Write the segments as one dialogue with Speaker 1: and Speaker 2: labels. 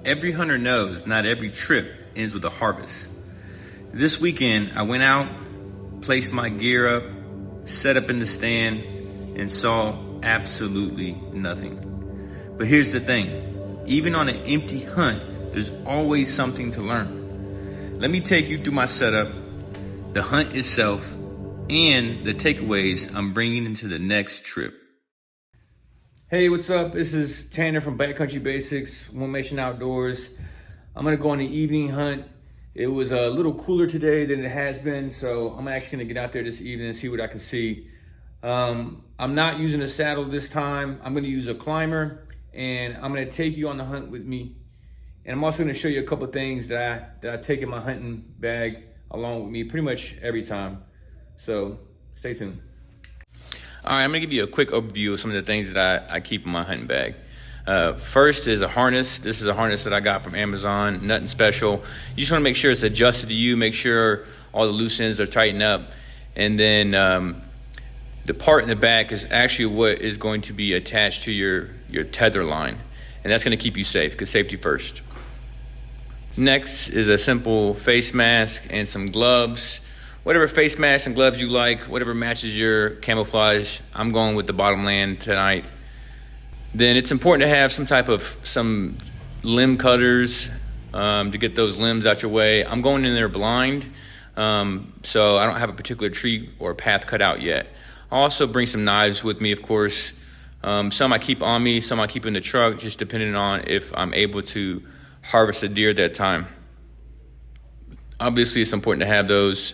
Speaker 1: Every hunter knows not every trip ends with a harvest. This weekend, I went out, placed my gear up, set up in the stand, and saw absolutely nothing. But here's the thing, even on an empty hunt, there's always something to learn. Let me take you through my setup, the hunt itself, and the takeaways I'm bringing into the next trip. Hey, what's up? This is Tanner from Backcountry Basics, One Nation Outdoors. I'm gonna go on an evening hunt. It was a little cooler today than it has been, so I'm actually gonna get out there this evening and see what I can see. I'm not using a saddle this time. I'm gonna use a climber, and I'm gonna take you on the hunt with me. And I'm also gonna show you a couple things that I take in my hunting bag along with me pretty much every time. So stay tuned. All right, I'm gonna give you a quick overview of some of the things that I keep in my hunting bag. First is a harness. This is a harness that I got from Amazon, nothing special. You just wanna make sure it's adjusted to you, make sure all the loose ends are tightened up. And then the part in the back is actually what is going to be attached to your tether line. And that's gonna keep you safe, because safety first. Next is a simple face mask and some gloves. Whatever face mask and gloves you like, whatever matches your camouflage. I'm going with the Bottomland tonight. Then it's important to have some limb cutters to get those limbs out your way. I'm going in there blind, so I don't have a particular tree or path cut out yet. I'll also bring some knives with me, of course. Some I keep on me, some I keep in the truck, just depending on if I'm able to harvest a deer at that time. Obviously, it's important to have those.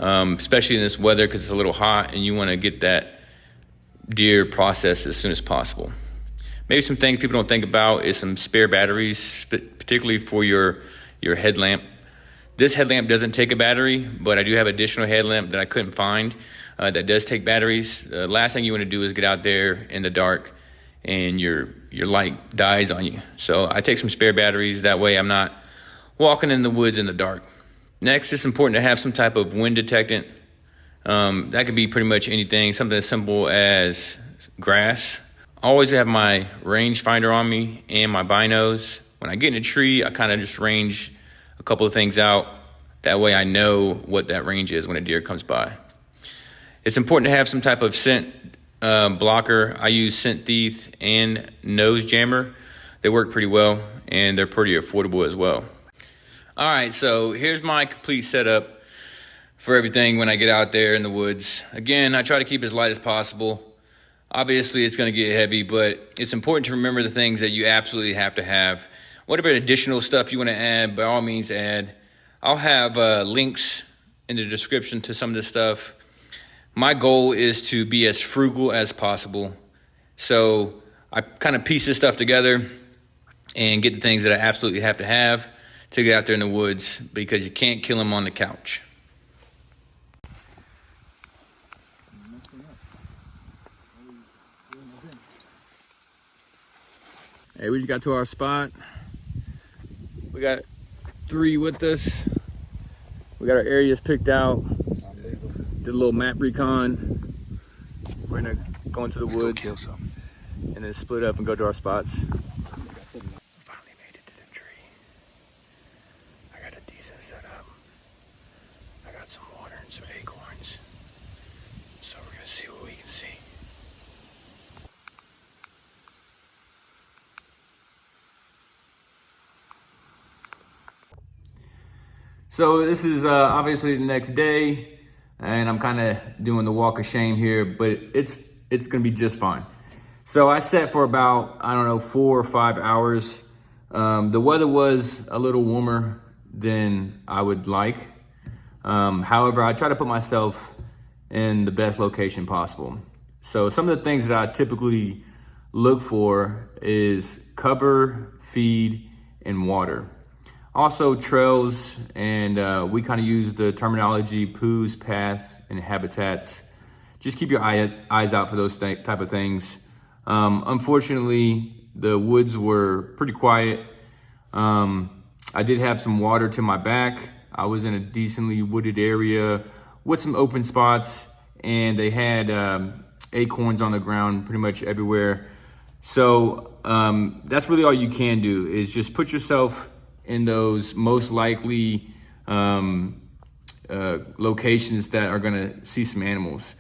Speaker 1: Especially in this weather, because it's a little hot and you want to get that deer processed as soon as possible. Maybe some things people don't think about is some spare batteries, particularly for your headlamp. This headlamp doesn't take a battery, but I do have additional headlamp that I couldn't find that does take batteries. Last thing you want to do is get out there in the dark and your light dies on you. So I take some spare batteries, that way I'm not walking in the woods in the dark. Next, it's important to have some type of wind detectant. That could be pretty much anything, something as simple as grass. I always have my rangefinder on me and my binos. When I get in a tree, I kind of just range a couple of things out. That way I know what that range is when a deer comes by. It's important to have some type of scent blocker. I use Scent Thief and Nose Jammer. They work pretty well, and they're pretty affordable as well. All right, so here's my complete setup for everything when I get out there in the woods. Again, I try to keep as light as possible. Obviously, it's going to get heavy, but it's important to remember the things that you absolutely have to have. Whatever additional stuff you want to add, by all means add. I'll have links in the description to some of this stuff. My goal is to be as frugal as possible. So I kind of piece this stuff together and get the things that I absolutely have to get out there in the woods, because you can't kill them on the couch. Hey, we just got to our spot. We got 3 with us. We got our areas picked out. Did a little map recon. We're gonna go into the woods and then split up and go to our spots. So this is obviously the next day, and I'm kind of doing the walk of shame here, but it's gonna be just fine. So I set for about, I don't know, 4 or 5 hours. The weather was a little warmer than I would like. However, I try to put myself in the best location possible. So some of the things that I typically look for is cover, feed, and water. Also trails, and we kind of use the terminology poos, paths, and habitats. Just keep your eyes out for those type of things. Unfortunately, the woods were pretty quiet. I did have some water to my back. I was in a decently wooded area with some open spots, and they had acorns on the ground pretty much everywhere. So that's really all you can do, is just put yourself in those most likely locations that are going to see some animals.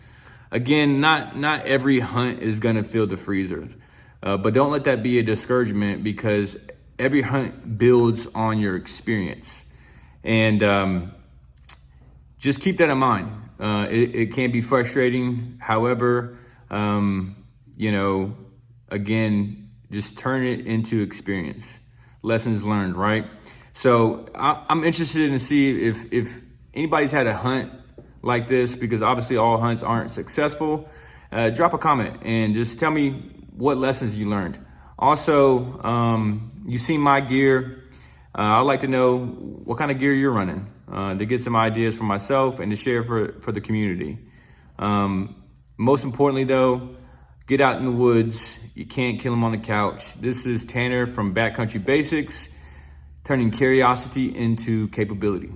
Speaker 1: Again, not every hunt is going to fill the freezer, but don't let that be a discouragement, because every hunt builds on your experience. And just keep that in mind. It can be frustrating. However, again, just turn it into experience, lessons learned, right? So I'm interested in see if anybody's had a hunt like this, because obviously all hunts aren't successful. Drop a comment and just tell me what lessons you learned. Also, you've seen my gear. I'd like to know what kind of gear you're running, to get some ideas for myself and to share for the community. Most importantly though, get out in the woods. You can't kill them on the couch. This is Tanner from Backcountry Basics, turning curiosity into capability.